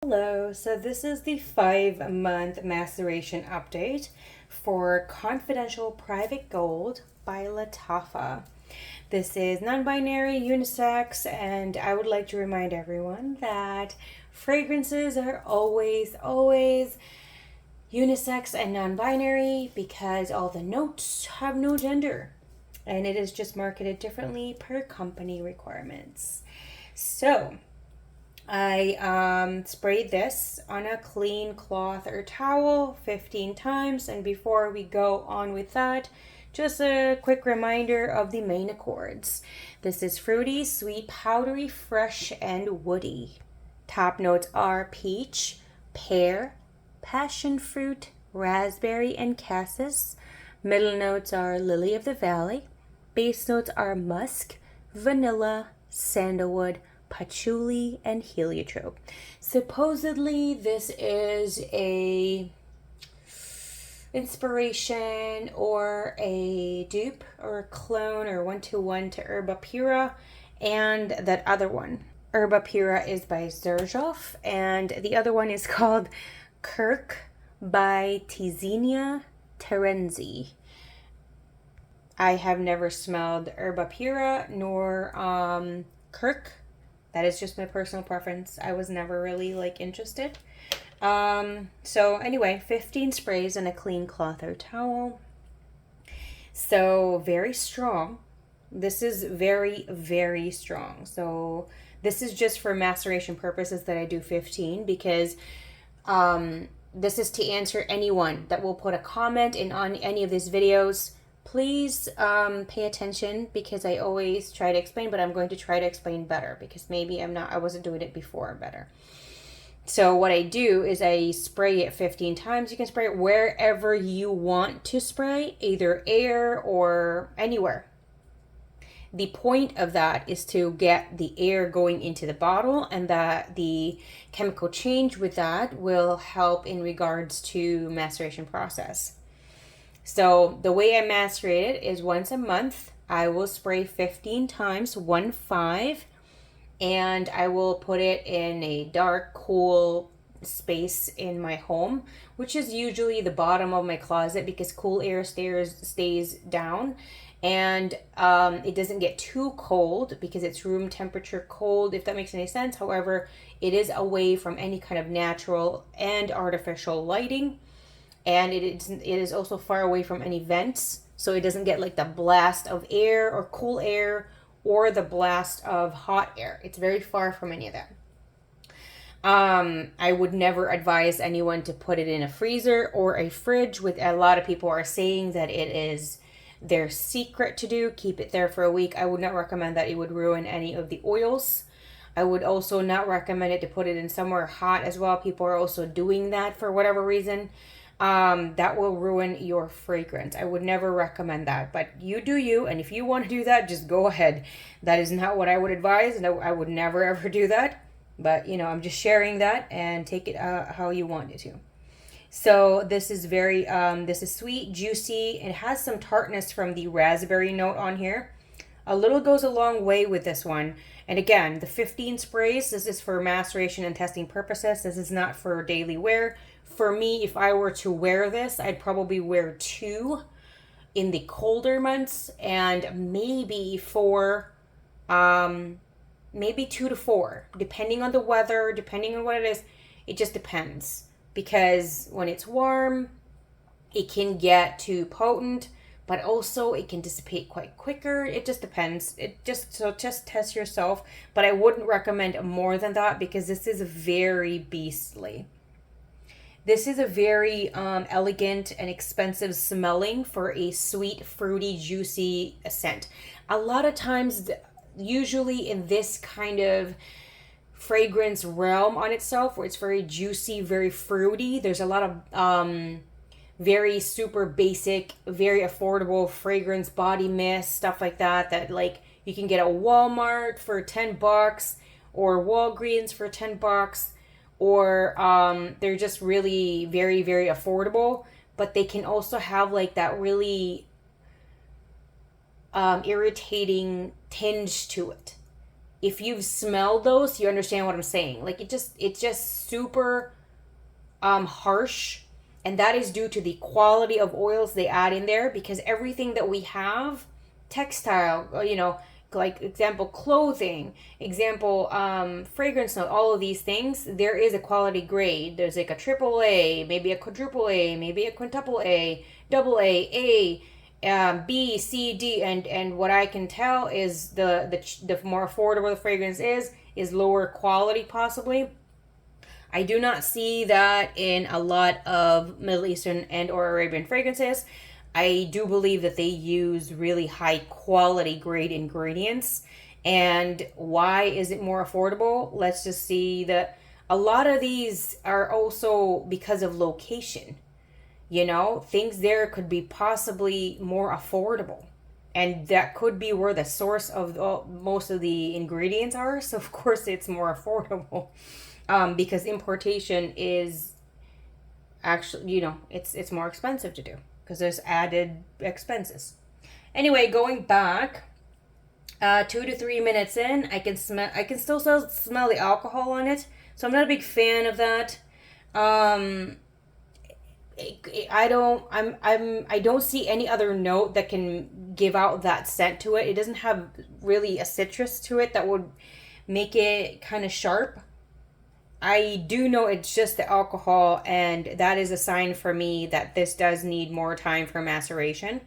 Hello, so this is the 5-month maceration update for Confidential Private Gold by Lattafa. This is non-binary, unisex, and I would like to remind everyone that fragrances are always unisex and non-binary because all the notes have no gender, and it is just marketed differently per company requirements. So I sprayed this on a clean cloth or towel 15 times, and before we go on with that, just a quick reminder of the main accords. This is fruity, sweet, powdery, fresh, and woody. Top notes are peach, pear, passion fruit, raspberry, and cassis. Middle notes are lily of the valley. Base notes are musk, vanilla, sandalwood, patchouli, and heliotrope. Supposedly this is a inspiration or a dupe or a clone or one-to-one to Herba Pura and that other one. Herba Pura is by Xerjoff and the other one is called Kirk by Tizinia Terenzi. I have never smelled Herba Pura nor Kirk. That is just my personal preference. I was never really interested. So anyway, 15 sprays in a clean cloth or towel. So very strong. This is very strong. So this is just for maceration purposes that I do 15 because this is to answer anyone that will put a comment in on any of these videos. Please pay attention because I always try to explain, but I'm going to try to explain better because maybe I wasn't doing it before better. So what I do is I spray it 15 times. You can spray it wherever you want to spray, either air or anywhere. The point of that is to get the air going into the bottle, and that the chemical change with that will help in regards to maceration process. So the way I macerate it is once a month. I will spray 15 times, 1-5, and I will put it in a dark, cool space in my home, which is usually the bottom of my closet because cool air stays down, and it doesn't get too cold because it's room temperature cold, if that makes any sense. However, it is away from any kind of natural and artificial lighting. And it is also far away from any vents, so it doesn't get like the blast of air or cool air or the blast of hot air. It's very far from any of that. I would never advise anyone to put it in a freezer or a fridge. With a lot of people are saying that it is their secret to do. Keep it there for a week. I would not recommend that. It would ruin any of the oils. I would also not recommend it to put it in somewhere hot as well. People are also doing that for whatever reason. That will ruin your fragrance. I would never recommend that, but you do you, and if you want to do that, just go ahead. That is not what I would advise, and I would never ever do that, but I'm just sharing that, and take it how you want it to. So this is this is sweet, juicy. It has some tartness from the raspberry note on here. A little goes a long way with this one. And again, the 15 sprays, this is for maceration and testing purposes. This is not for daily wear. For me, if I were to wear this, I'd probably wear 2 in the colder months, and maybe 4, maybe 2 to 4, depending on the weather, depending on what it is. It just depends, because when it's warm, it can get too potent, but also it can dissipate quite quicker. It just depends. So just test yourself, but I wouldn't recommend more than that because this is very beastly. This is a very elegant and expensive smelling for a sweet, fruity, juicy scent. A lot of times, usually in this kind of fragrance realm on itself, where it's very juicy, very fruity, there's a lot of very super basic, very affordable fragrance body mist, stuff like that, that you can get at Walmart for $10 or Walgreens for $10. Or they're just really very affordable, but they can also have that really irritating tinge to it. if you've smelled those, you understand what I'm saying. Like it's just super harsh, and that is due to the quality of oils they add in there, because everything that we have, textile, like example clothing, example fragrance note, all of these things, there is a quality grade. There's like a triple A, maybe a quadruple A, maybe a quintuple A, double A, B, C, D, and what I can tell is the more affordable the fragrance is lower quality possibly. I do not see that in a lot of Middle Eastern and or Arabian fragrances. I do believe that they use really high quality grade ingredients. And why is it more affordable? Let's just see that a lot of these are also because of location. Things there could be possibly more affordable. And that could be where the source of most of the ingredients are. So, of course, it's more affordable. Because importation is actually, it's more expensive to do because there's added expenses. Anyway, going back, 2 to 3 minutes in, I can still smell the alcohol on it. So I'm not a big fan of that. I don't see any other note that can give out that scent to it. It doesn't have really a citrus to it that would make it kind of sharp. I do know it's just the alcohol, and that is a sign for me that this does need more time for maceration.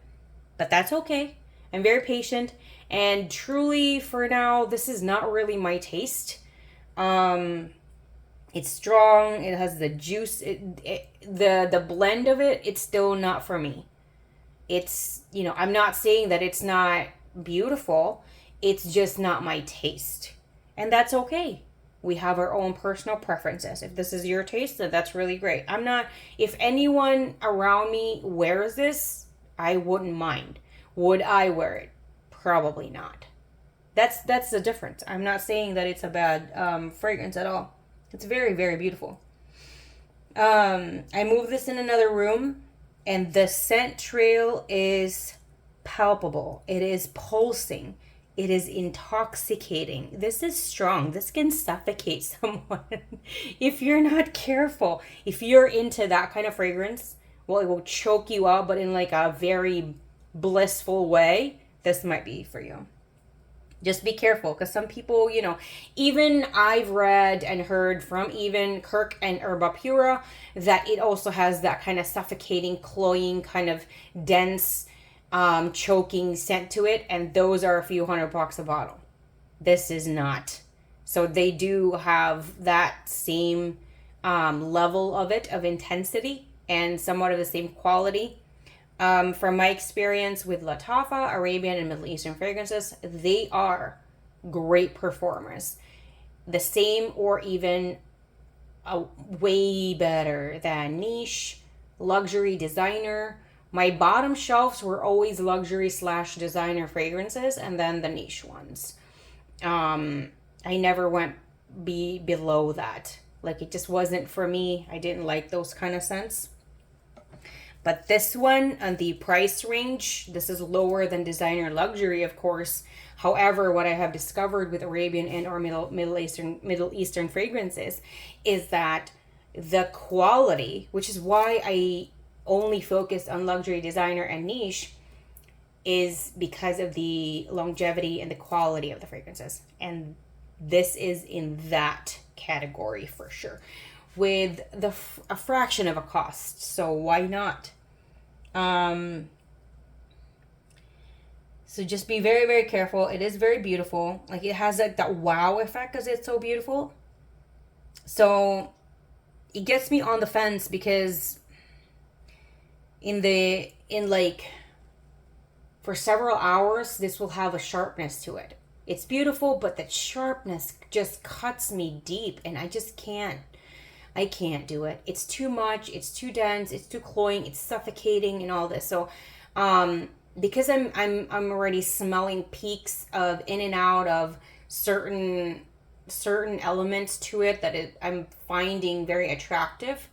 But that's okay. I'm very patient, and truly, for now, this is not really my taste. It's strong. It has the juice. The blend of it. It's still not for me. It's I'm not saying that it's not beautiful. It's just not my taste, and that's okay. We have our own personal preferences. If this is your taste, then that's really great. If anyone around me wears this, I wouldn't mind. Would I wear it? Probably not. That's the difference. I'm not saying that it's a bad fragrance at all. It's very, very beautiful. I moved this in another room, and the scent trail is palpable. It is pulsing. It is intoxicating. This is strong. This can suffocate someone if you're not careful. If you're into that kind of fragrance, well, it will choke you out, but in like a very blissful way. This might be for you. Just be careful, because some people, even I've read and heard from even Kirk and Herba Pura that it also has that kind of suffocating, cloying, kind of dense, choking scent to it, and those are a few $100 a bottle. This is not. So they do have that same level of intensity and somewhat of the same quality. From my experience with Lattafa, Arabian and Middle Eastern fragrances, they are great performers. The same or even way better than niche, luxury, designer. My bottom shelves were always luxury / designer fragrances, and then the niche ones. I never went below that. Like, it just wasn't for me. I didn't like those kind of scents. But this one, on the price range, this is lower than designer luxury, of course. However, what I have discovered with Arabian and or Middle Eastern fragrances is that the quality, which is why I only focused on luxury, designer, and niche, is because of the longevity and the quality of the fragrances. And this is in that category for sure, with a fraction of a cost. So why not? So just be very, very careful. It is very beautiful. Like, it has like that wow effect because it's so beautiful. So it gets me on the fence, because for several hours, this will have a sharpness to it. It's beautiful, but the sharpness just cuts me deep, and I just can't. I can't do it. It's too much. It's too dense. It's too cloying. It's suffocating and all this. So, because I'm already smelling peaks of in and out of certain elements to it that I'm finding very attractive,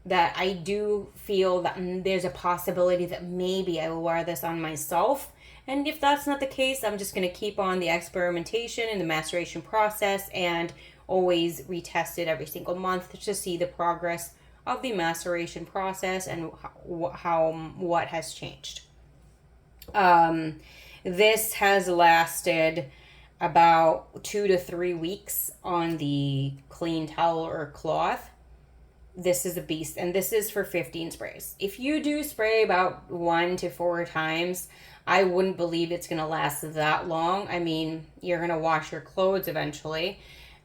that I do feel that there's a possibility that maybe I will wear this on myself And if that's not the case, I'm just going to keep on the experimentation and the maceration process and always retest it every single month to see the progress of the maceration process and what has changed. This has lasted about 2 to 3 weeks on the clean towel or cloth. This is a beast, and this is for 15 sprays. If you do spray about 1 to 4 times, I wouldn't believe it's going to last that long. I mean, you're going to wash your clothes eventually.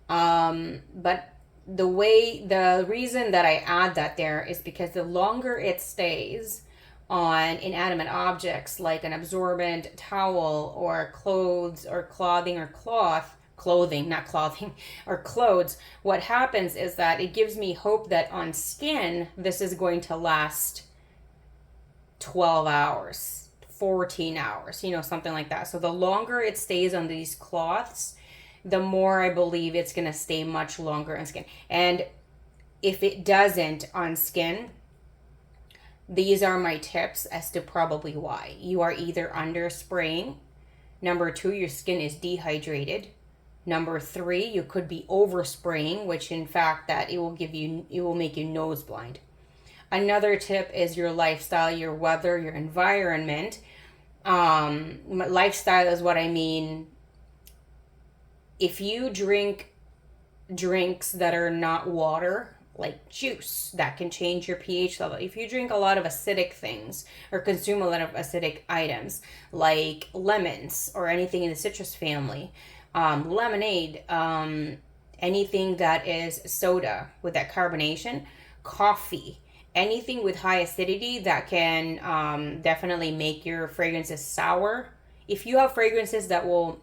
But the reason that I add that there is because the longer it stays on inanimate objects like an absorbent towel or clothes or clothing or clothing, not clothing, or clothes, what happens is that it gives me hope that on skin, this is going to last 12 hours, 14 hours, something like that. So the longer it stays on these cloths, the more I believe it's going to stay much longer on skin. And if it doesn't on skin, these are my tips as to probably why. You are either under spraying. Number 2, your skin is dehydrated. Number 3, you could be over spraying, which in fact that it will make you nose blind. Another tip is your lifestyle, your weather, your environment. Lifestyle is what I mean. If you drink drinks that are not water, like juice, that can change your pH level. If you drink a lot of acidic things or consume a lot of acidic items like lemons or anything in the citrus family, lemonade, anything that is soda with that carbonation, coffee, anything with high acidity that can definitely make your fragrances sour. If you have fragrances that will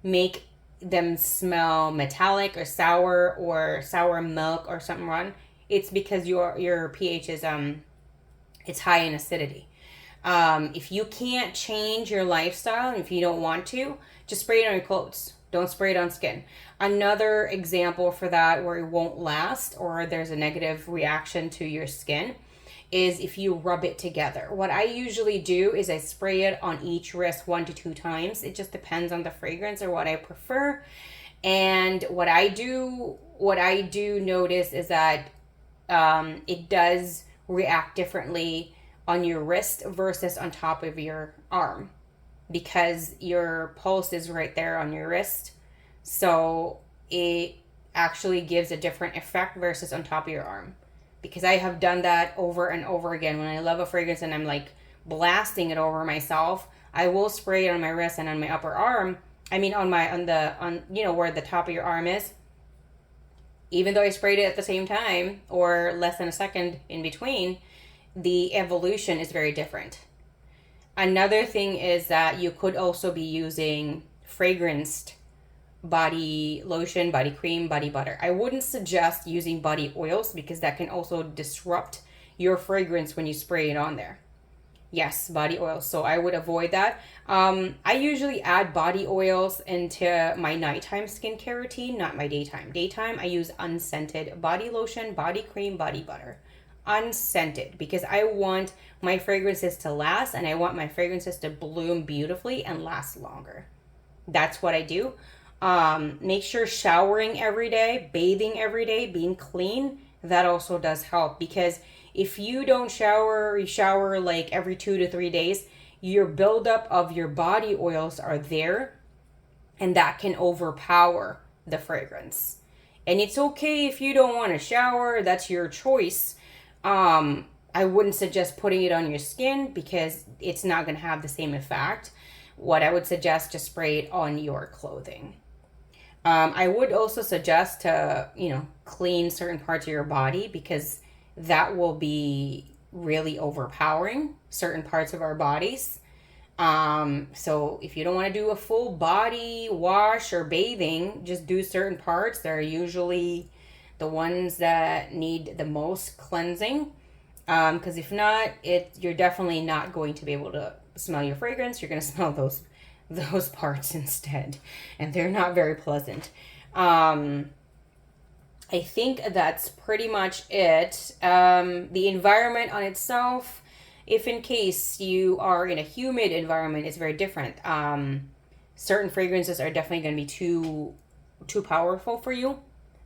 make them smell metallic or sour milk or something wrong, it's because your pH is it's high in acidity. If you can't change your lifestyle and if you don't want to, just spray it on your clothes. Don't spray it on skin. Another example for that where it won't last or there's a negative reaction to your skin is if you rub it together. What I usually do is I spray it on each wrist 1 to 2 times. It just depends on the fragrance or what I prefer. And what I do notice is that it does react differently on your wrist versus on top of your arm because your pulse is right there on your wrist. So it actually gives a different effect versus on top of your arm. Because I have done that over and over again. When I love a fragrance and I'm like blasting it over myself, I will spray it on my wrist and on my upper arm. I mean on where the top of your arm is. Even though I sprayed it at the same time or less than a second in between, the evolution is very different. Another thing is that you could also be using fragranced body lotion, body cream, body butter. I wouldn't suggest using body oils because that can also disrupt your fragrance when you spray it on there. Yes, body oils. So I would avoid that. I usually add body oils into my nighttime skincare routine, not my daytime. Daytime, I use unscented body lotion, body cream, body butter. Unscented because I want my fragrances to last and I want my fragrances to bloom beautifully and last longer. That's what I do. Make sure showering every day, bathing every day, being clean, that also does help because if you don't shower, you shower like every 2 to 3 days, your buildup of your body oils are there and that can overpower the fragrance. And it's okay if you don't want to shower, that's your choice. I wouldn't suggest putting it on your skin because it's not going to have the same effect. What I would suggest, just spray it on your clothing. I would also suggest to, clean certain parts of your body because that will be really overpowering certain parts of our bodies. So if you don't want to do a full body wash or bathing, just do certain parts. They're usually the ones that need the most cleansing. Because if not, you're definitely not going to be able to smell your fragrance. You're going to smell those parts instead, and they're not very pleasant. I think that's pretty much it. The environment on itself if in case you are in a humid environment, it's very different. Certain fragrances are definitely going to be too powerful for you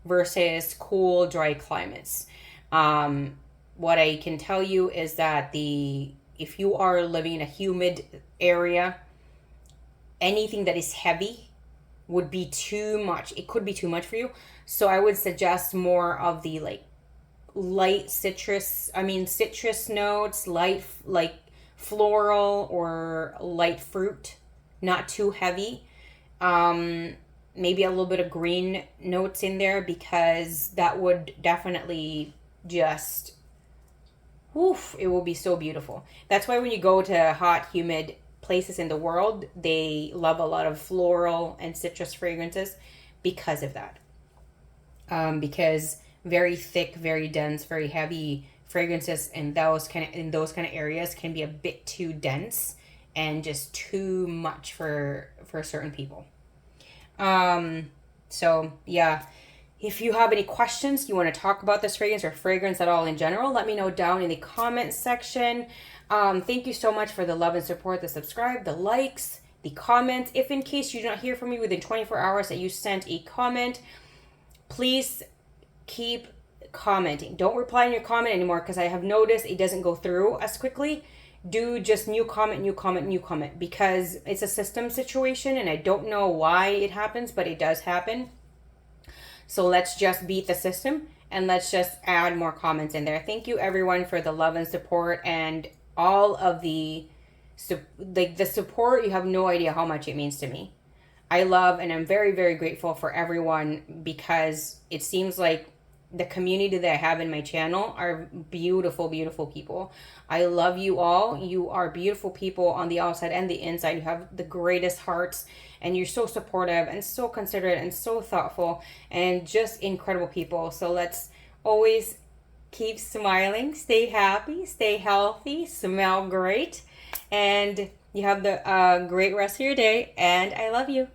versus cool, dry climates. What I can tell you is that if you are living in a humid area, anything that is heavy would be too much. It could be too much for you. So I would suggest more of the like light citrus notes, light like floral or light fruit, not too heavy. Maybe a little bit of green notes in there, because that would definitely just, woof, it will be so beautiful. That's why when you go to hot, humid places in the world, they love a lot of floral and citrus fragrances because of that. Because very thick, very dense, very heavy fragrances in those kind of areas can be a bit too dense and just too much for certain people. So yeah, if you have any questions, you want to talk about this fragrance or fragrance at all in general, let me know down in the comment section. Thank you so much for the love and support, the subscribe, the likes, the comments. If in case you do not hear from me within 24 hours that you sent a comment, please keep commenting. Don't reply in your comment anymore, because I have noticed it doesn't go through as quickly. Do just new comment, because it's a system situation and I don't know why it happens, but it does happen. So let's just beat the system and let's just add more comments in there. Thank you everyone for the love and support and all of the support. You have no idea how much it means to me. I love and I'm very, very grateful for everyone, because it seems like the community that I have in my channel are beautiful, beautiful people. I love you all. You are beautiful people on the outside and the inside. You have the greatest hearts, and you're so supportive and so considerate and so thoughtful and just incredible people. So let's always keep smiling, stay happy, stay healthy, smell great, and you have the great rest of your day. And I love you.